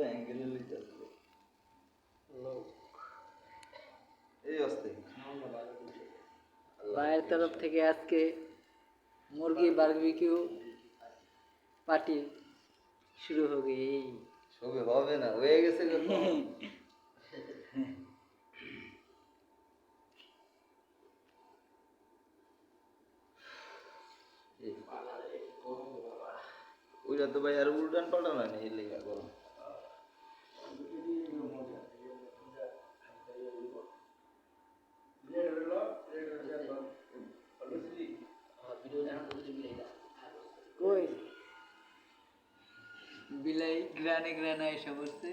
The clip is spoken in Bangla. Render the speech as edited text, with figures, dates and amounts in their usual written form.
অ্যাঙ্গেলে লইতেছে লোক এই অবস্থায় ভাইয়ের তরফ থেকে আজকে মুরগি বারবিকিউ পার্টি শুরু হবে। এই সবে হবে না, হয়ে গেছে ওইটা তো ভাই আর উল্টান পাল্টান হয় না, এর লেগে গরম। কই বিলাই গ্রানে গ্রানে এসে বসছে।